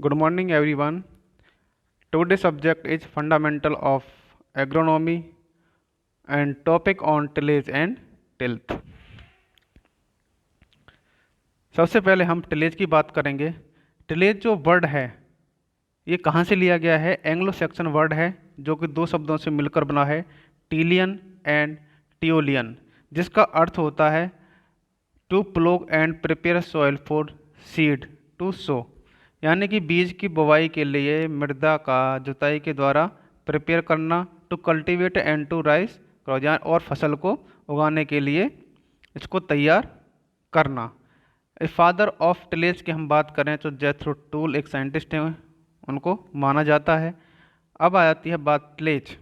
Good morning, everyone. Today's subject is fundamental of agronomy and topic on tillage and tilth. सबसे पहले हम tillage की बात करेंगे। टिलेज जो वर्ड है ये कहाँ से लिया गया है? एंग्लो सेक्सन वर्ड है जो कि दो शब्दों से मिलकर बना है, टीलियन एंड टियोलियन, जिसका अर्थ होता है to plough and prepare soil for seed to sow, यानी कि बीज की बुवाई के लिए मृदा का जुताई के द्वारा प्रिपेयर करना, to cultivate and to raise और फसल को उगाने के लिए इसको तैयार करना। ए फादर ऑफ टिलेज की हम बात करें तो जेथरो टूल एक साइंटिस्ट हैं, उनको माना जाता है। अब आ जाती है बात tillage.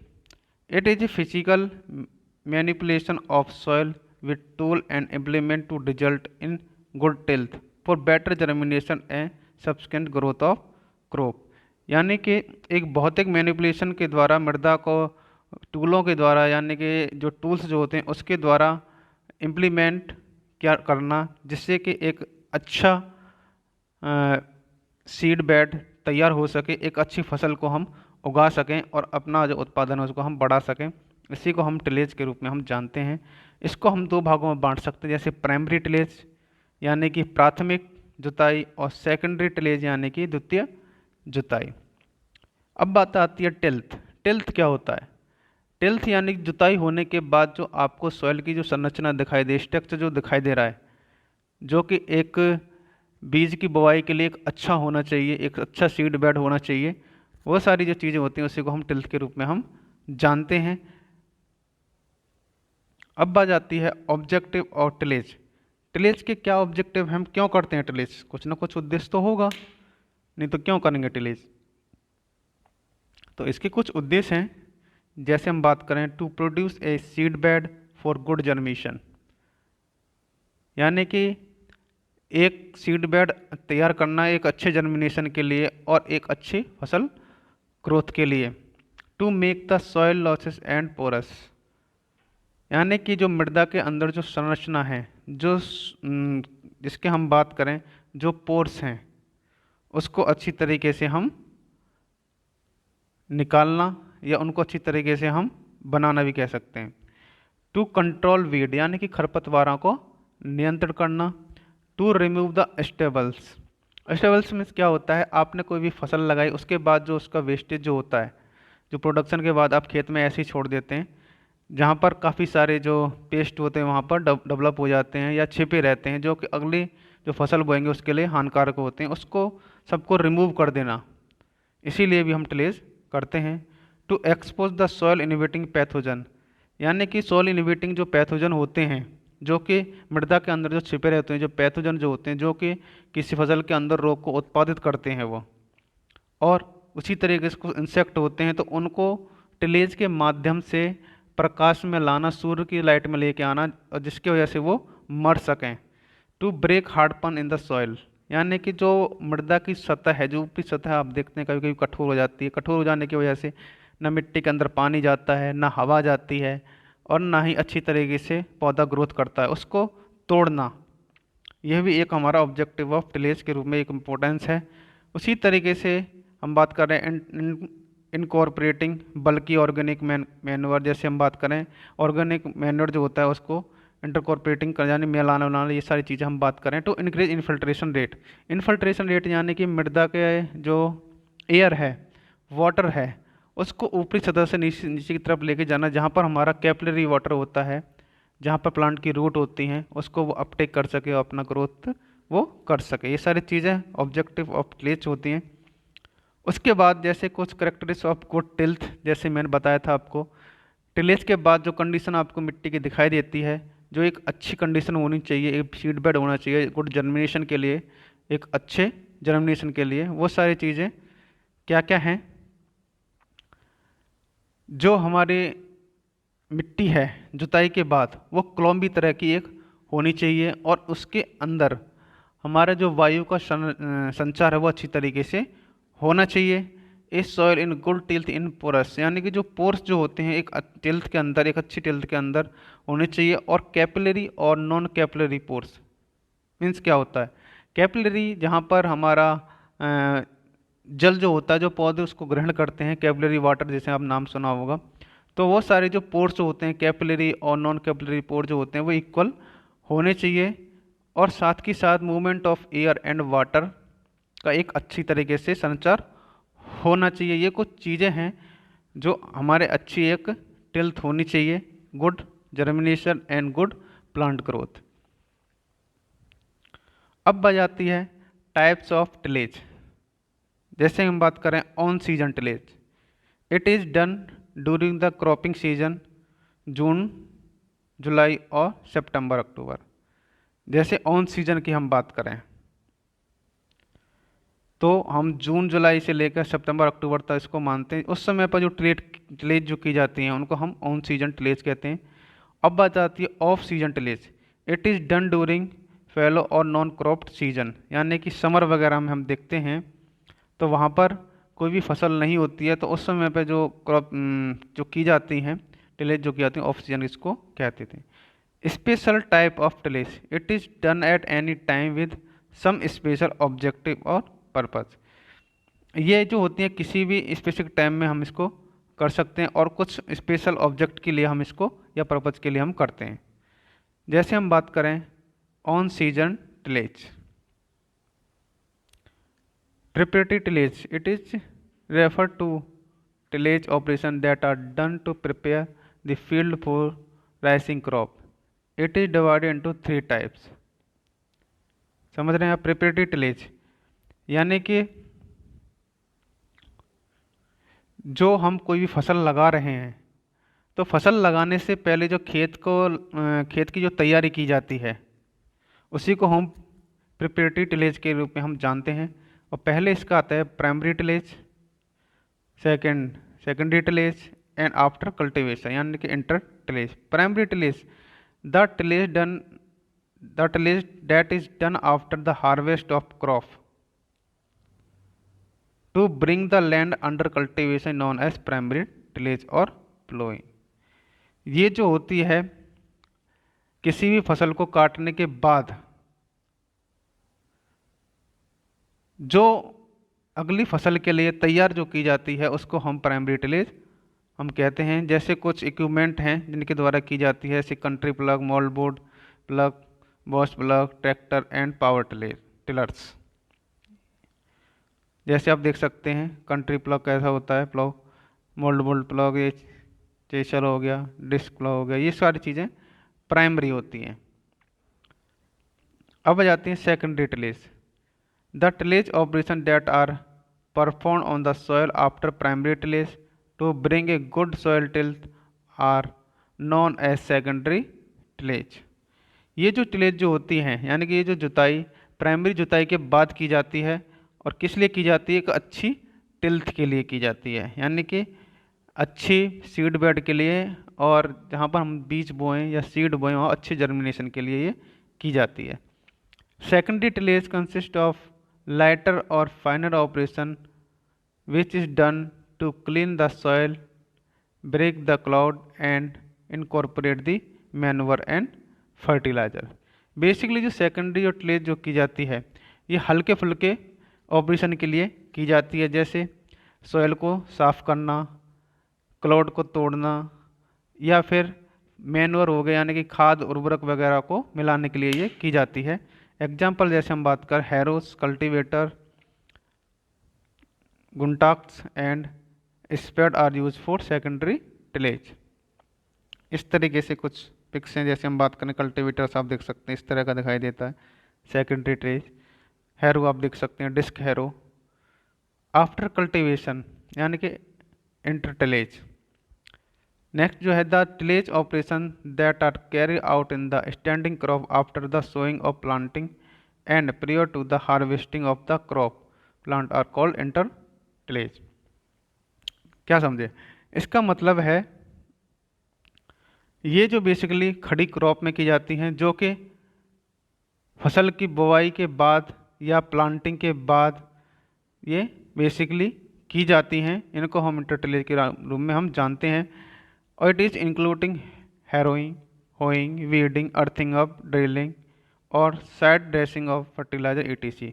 It is a physical manipulation of soil with tool and implement to result in good tilth for better germination and subsequent growth of crop, यानी कि एक भौतिक मैनिपुलेशन के द्वारा मृदा को टूलों के द्वारा, यानी कि जो टूल्स जो होते हैं उसके द्वारा इम्प्लीमेंट क्या करना, जिससे कि एक अच्छा सीड बेड तैयार हो सके, एक अच्छी फसल को हम उगा सकें और अपना जो उत्पादन है उसको हम बढ़ा सकें। इसी को हम टिलेज के रूप में हम जानते हैं। इसको हम दो भागों में बांट सकते हैं, जैसे प्राइमरी टिलेज यानी कि प्राथमिक जुताई और सेकेंडरी टिलेज यानी कि द्वितीय जुताई। अब बात आती है टिल्थ। टिल्थ क्या होता है? टिल्थ यानी जुताई होने के बाद जो आपको सॉइल की जो संरचना दिखाई दे, स्ट्रक्चर जो दिखाई दे रहा है, जो कि एक बीज की बुवाई के लिए एक अच्छा होना चाहिए, एक अच्छा सीड बेड होना चाहिए, वो सारी जो चीज़ें होती हैं उसी को हम टिल्थ के रूप में हम जानते हैं। अब बात आती है ऑब्जेक्टिव और टिलेज। टिलेज के क्या ऑब्जेक्टिव, हम क्यों करते हैं टिलेज? कुछ ना कुछ उद्देश्य तो होगा, नहीं तो क्यों करेंगे टिलेज? तो इसके कुछ उद्देश्य हैं। जैसे हम बात करें to produce a seed bed for good germination, यानी कि एक सीड बेड तैयार करना एक अच्छे जर्मिनेशन के लिए और एक अच्छी फसल ग्रोथ के लिए। To make the soil loose and porous, यानी कि जो मृदा के अंदर जो संरचना है, जो जिसके हम बात करें जो पोर्स हैं, उसको अच्छी तरीके से हम निकालना या उनको अच्छी तरीके से हम बनाना भी कह सकते हैं। टू कंट्रोल वीड, यानी कि खरपतवारों को नियंत्रण करना। To remove the stubbles. Stubbles में क्या होता है? आपने कोई भी फसल लगाई, उसके बाद जो उसका वेस्टेज जो होता है, जो प्रोडक्शन के बाद आप खेत में ऐसे ही छोड़ देते हैं, जहाँ पर काफ़ी सारे जो पेस्ट होते हैं वहाँ पर डेवलप हो जाते हैं या छिपे रहते हैं, जो कि अगली जो फसल बोएंगे उसके लिए हानिकारक होते हैं, उसको सबको रिमूव कर देना, इसीलिए भी हम टिलेज करते हैं। To expose the soil inhabiting pathogen, यानी कि सॉइल इनवेटिंग जो पैथोजन होते हैं, जो कि मृदा के अंदर जो छिपे रहते हैं, जो पैथोजन जो होते हैं, जो कि किसी फसल के अंदर रोग को उत्पादित करते हैं वो, और उसी तरीके से कुछ इंसेक्ट होते हैं, तो उनको टिलेज के माध्यम से प्रकाश में लाना, सूर्य की लाइट में लेके आना, और जिसकी वजह से वो मर सकें। To break hardpan in the soil, यानी कि जो मृदा की सतह है, जो ऊपरी सतह आप देखते हैं कभी कभी कठोर हो जाती है, कठोर हो जाने की वजह से न मिट्टी के अंदर पानी जाता है, ना हवा जाती है, और ना ही अच्छी तरीके से पौधा ग्रोथ करता है, उसको तोड़ना, यह भी एक हमारा ऑब्जेक्टिव ऑफ टिलेज के रूप में एक इम्पोर्टेंस है। उसी तरीके से हम बात कर रहे हैं इनकॉर्पोरेटिंग बल्कि ऑर्गेनिक मैन्योर, जैसे हम बात करें ऑर्गेनिक मैन्योर जो होता है उसको इंटरकॉर्पोरेटिंग कर, यानी मिलाना बनाना, ये सारी चीज़ें हम बात करें। तो increase infiltration rate. Infiltration rate यानी कि मृदा के जो एयर है, वाटर है, उसको ऊपरी सतह से नीचे नीचे की तरफ लेके जाना, जहाँ पर हमारा कैपिलरी वाटर होता है, जहाँ पर प्लांट की रूट होती हैं, उसको वो अपटेक कर सके और अपना ग्रोथ वो कर सके। ये सारी चीज़ें ऑब्जेक्टिव ऑफ टिलेज होती हैं। उसके बाद जैसे कुछ करेक्टरिस्टिक्स ऑफ गुड टिल्थ, जैसे मैंने बताया था आपको, टिलेज के बाद जो कंडीशन आपको मिट्टी की दिखाई देती है, जो एक अच्छी कंडीशन होनी चाहिए, एक सीड बेड होना चाहिए गुड जर्मिनेशन के लिए, एक अच्छे जर्मिनेशन के लिए, वो सारी चीज़ें क्या क्या हैं? जो हमारी मिट्टी है जुताई के बाद वो क्लोम्बी तरह की एक होनी चाहिए, और उसके अंदर हमारा जो वायु का संचार है वो अच्छी तरीके से होना चाहिए। इस soil in good tilth in porous, यानी कि जो पोर्स जो होते हैं एक टिल्थ के अंदर, एक अच्छी टिल्थ के अंदर होने चाहिए। और कैपिलरी और नॉन कैपिलरी पोर्स मीन्स क्या होता है? कैपिलरी जहाँ पर हमारा जल जो होता है, जो पौधे उसको ग्रहण करते हैं, कैपिलरी वाटर जैसे आप नाम सुना होगा, तो वो सारे जो पोर्स होते हैं, कैपिलरी और नॉन कैपिलरी पोर जो होते हैं, वो इक्वल होने चाहिए। और साथ के साथ movement of air and water का एक अच्छी तरीके से संचार होना चाहिए। ये कुछ चीज़ें हैं जो हमारे अच्छी एक टिल्थ होनी चाहिए, good germination and good plant growth. अब बात आती है टाइप्स ऑफ टिलेज। जैसे हम बात करें on season tillage, it is done during the cropping season, जून जुलाई और सितंबर अक्टूबर। जैसे ऑन सीजन की हम बात करें तो हम जून जुलाई से लेकर सितंबर अक्टूबर तक इसको मानते हैं। उस समय पर जो टिलेज जो की जाती हैं उनको हम ऑन सीजन टिलेज कहते हैं। अब बात आती है off season tillage, it is done during fallow और नॉन क्रॉप्ड सीजन, यानी कि समर वगैरह में हम देखते हैं तो वहाँ पर कोई भी फसल नहीं होती है, तो उस समय पे जो क्रॉप जो की जाती हैं टिलेज जो की जाती है ऑफ सीजन इसको कहते थे। Special type of tillage, it is done at any time with some special objective और पर्पज। ये जो होती है किसी भी स्पेसिफिक टाइम में हम इसको कर सकते हैं और कुछ स्पेशल ऑब्जेक्ट के लिए हम इसको या पर्पज के लिए हम करते हैं। जैसे हम बात करें on season tillage, preparatory tillage, it is referred to tillage operation that are done to prepare the field for rising crop. It is divided into three types. समझ रहे हैं आप? प्रिपरेटरी टिलेज यानी कि जो हम कोई भी फसल लगा रहे हैं तो फसल लगाने से पहले जो खेत की जो तैयारी की जाती है उसी को हम प्रिपरेटरी टिलेज के रूप में हम जानते हैं। और पहले इसका आता है primary tillage, secondary tillage and after cultivation यानी कि inter tillage. Primary tillage, the tillage that is done after the harvest of crop to bring the land under cultivation known as primary tillage और ploughing. ये जो होती है किसी भी फसल को काटने के बाद जो अगली फसल के लिए तैयार जो की जाती है उसको हम प्राइमरी टिलेज हम कहते हैं। जैसे कुछ इक्विपमेंट हैं जिनके द्वारा की जाती है, जैसे country plough, mouldboard plough, boss plough, tractor and power tillers. जैसे आप देख सकते हैं कंट्री प्लग कैसा होता है, प्लग, मोल्डबोर्ड प्लग, ये चेशर हो गया, डिस्क प्लग हो गया, ये सारी चीज़ें प्राइमरी होती हैं। अब आ जाती हैं secondary tillage, the tillage operation that are perform on the soil after primary tillage to bring a good soil tilth are known as secondary tillage. ये जो टिलेज जो होती हैं यानी कि ये जो जुताई प्राइमरी जुताई के बाद की जाती है और किस लिए की जाती है, एक अच्छी टिल्थ के लिए की जाती है, यानी कि अच्छी सीड बेड के लिए, और जहाँ पर हम बीज बोएं या सीड बोएं वहाँ अच्छे जर्मिनेशन के लिए ये की जाती है। Secondary tillage consist of lighter और finer operation which is done to clean the soil, break the cloud and incorporate the manure and fertiliser. Basically जो सेकेंडरी और टिलेज जो की जाती है ये हल्के फुल्के ऑपरेशन के लिए की जाती है, जैसे सॉइल को साफ़ करना, क्लाउड को तोड़ना, या फिर मैन्योर हो गया यानी कि खाद उर्वरक वगैरह को मिलाने के लिए ये की जाती है। एग्जाम्पल जैसे हम बात करें हैरोस, कल्टीवेटर, गुंटाक्स and spade are use for secondary tillage. इस तरीके से कुछ पिक्स हैं। जैसे हम बात करें कल्टीवेटर्स आप देख सकते हैं इस तरह का दिखाई देता है सेकेंडरी टिलेज। हैरो आप देख सकते हैं डिस्क हैरो। आफ्टर कल्टीवेशन यानी कि इंटर टिलेज। नेक्स्ट जो है the tillage operation that are carry out in the standing crop after the sowing of planting and prior to the harvesting of the crop plant are called inter tillage. क्या समझे? इसका मतलब है ये जो basically खड़ी क्रॉप में की जाती हैं जो कि फसल की बुवाई के बाद या प्लांटिंग के बाद ये बेसिकली की जाती हैं, इनको हम इंटर टिलेज के रूप में हम जानते हैं। और it is including harrowing, hoeing, weeding, earthing up, drilling और side dressing of fertilizer etc।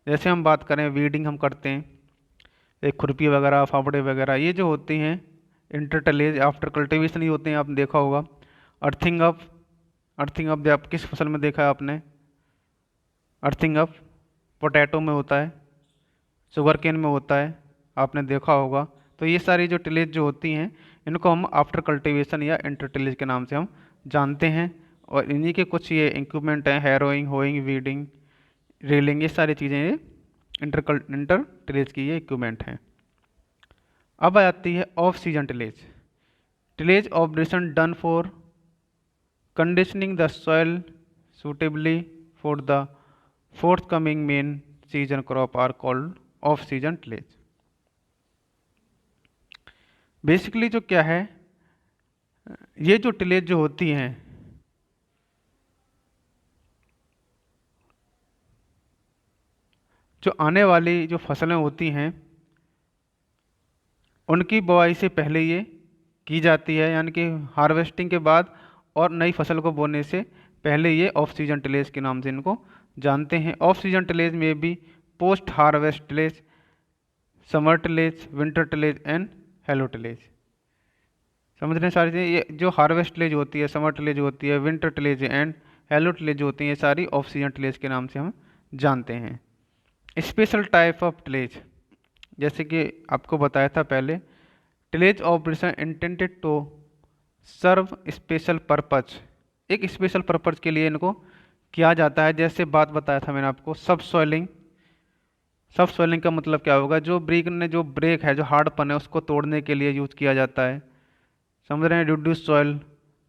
जैसे हम बात करें वीडिंग हम करते हैं एक खुरपी वगैरह, फावड़े वगैरह, ये जो होती हैं इंटर टिलेज आफ्टर कल्टीवेशन ही होते हैं, आपने देखा होगा। अर्थिंग अप, अर्थिंग अप आप किस फसल में देखा है आपने? अर्थिंग अप पोटैटो में होता है, शुगर केन में होता है, आपने देखा होगा। तो ये सारी जो टिलेज जो होती हैं, इनको हम आफ्टर कल्टीवेशन या इंटर टिलेज के नाम से हम जानते हैं। और इन्हीं के कुछ ये इक्विपमेंट हैं, हैरोइंग, होइंग, वीडिंग, रीलिंग, ये सारी चीज़ें ये इंटर टिलेज की ये इक्विपमेंट हैं। अब आ जाती है off season tillage. Tillage operation done for conditioning the soil suitably for the forthcoming main season crop are called off season tillage। Basically जो क्या है, ये जो टिलेज जो होती हैं, जो आने वाली जो फसलें होती हैं उनकी बुआई से पहले ये की जाती है, यानी कि हार्वेस्टिंग के बाद और नई फसल को बोने से पहले ये ऑफ सीजन टिलेज के नाम से इनको जानते हैं। ऑफ सीजन टिलेज में भी post harvest tillage, summer tillage, winter tillage and hello tillage. समझ रहे हैं सारी चीज़ें? ये जो हार्वेस्ट टिलेज होती है, समर टिलेज होती है, winter tillage and hello tillage होती हैं, ये सारी ऑफ सीजन टिलेज के नाम से हम जानते हैं। स्पेशल टाइप ऑफ टिलेज, जैसे कि आपको बताया था पहले, tillage operation intended to serve special purpose, एक स्पेशल पर्पज के लिए इनको किया जाता है। जैसे बात बताया था मैंने आपको, सब सॉइलिंग। सब सॉइलिंग का मतलब क्या होगा? जो ब्रिक ने जो ब्रेक है, जो हार्डपन है, उसको तोड़ने के लिए यूज किया जाता है। समझ रहे हैं? Reduce soil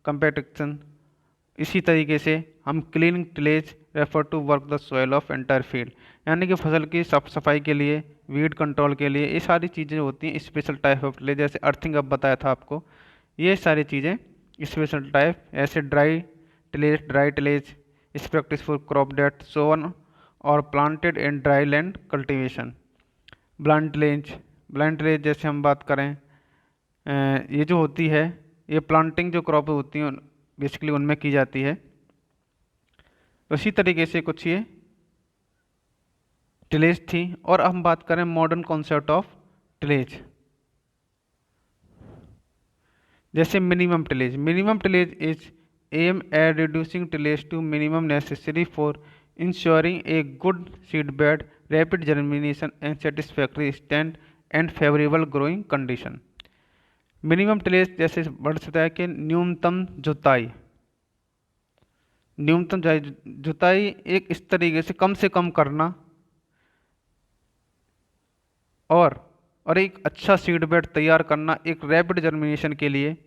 compaction. इसी तरीके से हम cleaning tillage refer to work the soil of entire field, यानी कि फसल की साफ सफाई के लिए, वीड कंट्रोल के लिए, ये सारी चीज़ें होती हैं स्पेशल टाइप ऑफ टिलेज। जैसे अर्थिंग अब बताया था आपको, ये सारी चीज़ें स्पेशल टाइप। ऐसे ड्राई टिलेज इस प्रैक्टिस फॉर क्रॉप डेट सोवन और planted in dry land cultivation. Blind tillage जैसे हम बात करें, ये जो होती है, ये प्लांटिंग जो क्रॉप होती हैं बेसिकली उनमें की जाती है। तो इसी तरीके से कुछ ये टिलेज थी। और अब हम बात करें मॉडर्न कॉन्सेप्ट ऑफ टिलेज, जैसे minimum tillage is aimed at reducing tillage to minimum necessary for ensuring a good seed bed, rapid germination and satisfactory stand and favourable growing condition. Minimum tillage जैसे बढ़ सकता है कि न्यूनतम जुताई, जुताई एक इस तरीके से कम करना, और एक अच्छा सीड बेड तैयार करना एक रैपिड जर्मिनेशन के लिए,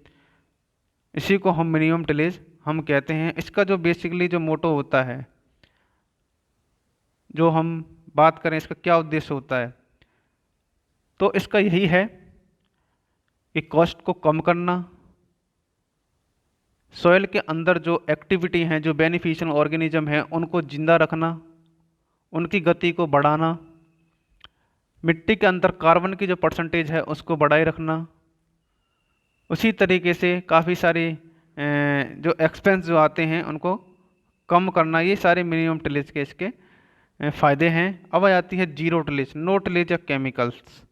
इसी को हम मिनिमम टिलेज हम कहते हैं। इसका जो बेसिकली जो मोटो होता है, जो हम बात करें इसका क्या उद्देश्य होता है, तो इसका यही है कि कॉस्ट को कम करना, सॉइल के अंदर जो एक्टिविटी हैं, जो बेनिफिशियल ऑर्गेनिज्म हैं, उनको जिंदा रखना, उनकी गति को बढ़ाना, मिट्टी के अंदर कार्बन की जो परसेंटेज है उसको बढ़ाए रखना। उसी तरीके से काफ़ी सारे जो एक्सपेंस जो आते हैं उनको कम करना, ये सारे मिनिमम टिलेज के इसके फ़ायदे हैं। अब आ जाती है जीरो टिलेज, नो टिलेज या केमिकल्स।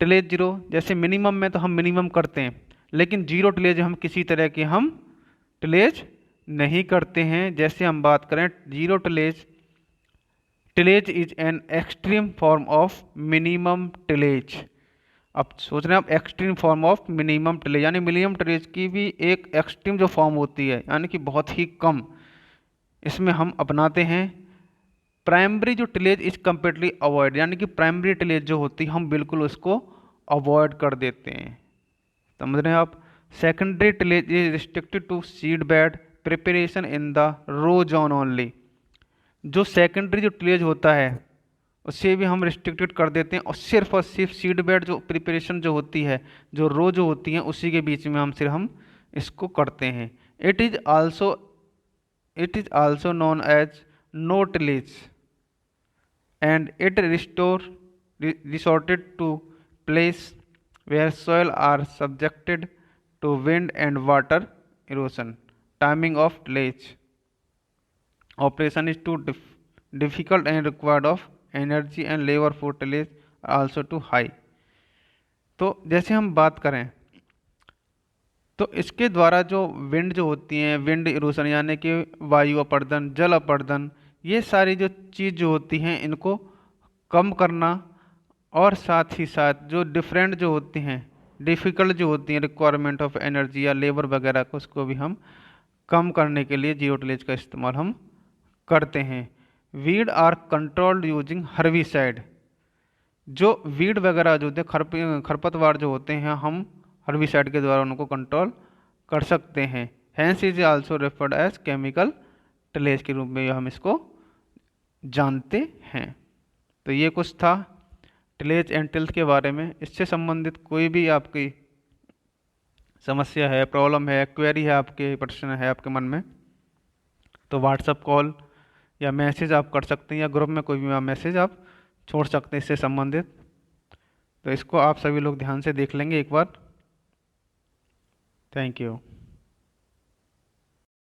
टिलेज जीरो, जैसे मिनिमम में तो हम मिनिमम करते हैं, लेकिन जीरो टिलेज हम किसी तरह की हम टिलेज नहीं करते हैं। जैसे हम बात करें zero tillage, tillage is an extreme form of minimum tillage. अब सोच रहे हैं आप, extreme form of minimum tillage, यानी मिनिमम टिलेज की भी एक एक्सट्रीम जो फॉर्म होती है, यानी कि बहुत ही कम, इसमें हम अपनाते हैं। प्राइमरी जो टिलेज इज कम्प्लीटली अवॉइड, यानी कि प्राइमरी टिलेज जो होती है हम बिल्कुल उसको अवॉइड कर देते हैं। समझ रहे हैं आप? Secondary tillage is restricted to seed bed preparation in the row zone only. जो सेकेंडरी जो टिलेज होता है उससे भी हम रिस्ट्रिक्टेड कर देते हैं, और सिर्फ सीड बेड जो प्रिपरेशन जो होती है, जो रो जो होती हैं, उसी के बीच में हम इसको करते हैं। It is also known as no tillage and it resorted to place where soil are subjected to wind and water erosion. Timing of tillage operation is too difficult and required of energy and labor for tillage also too high. तो जैसे हम बात करें तो इसके द्वारा जो wind जो होती हैं, विंड इरोशन यानी कि वायु अपर्दन, जल अपर्दन, ये सारी जो चीज़ जो होती हैं इनको कम करना, और साथ ही साथ जो डिफरेंट जो होती हैं, डिफ़िकल्ट जो होती हैं रिक्वायरमेंट ऑफ एनर्जी या लेबर वगैरह को, उसको भी हम कम करने के लिए जियो टिलेज का इस्तेमाल हम करते हैं। Weed are controlled using herbicide. जो वीड वगैरह जो होते हैं, खरपतवार जो होते हैं, हम हर्बिसाइड के द्वारा उनको कंट्रोल कर सकते हैं। Hence is also referred as chemical tillage के रूप में हम इसको जानते हैं। तो ये कुछ था टिलेज एंड टिल्थ के बारे में। इससे संबंधित कोई भी आपकी समस्या है, प्रॉब्लम है, क्वेरी है, आपके प्रश्न है आपके मन में, तो व्हाट्सअप कॉल या मैसेज आप कर सकते हैं, या ग्रुप में कोई भी मैसेज आप छोड़ सकते हैं इससे संबंधित। तो इसको आप सभी लोग ध्यान से देख लेंगे एक बार। Thank you.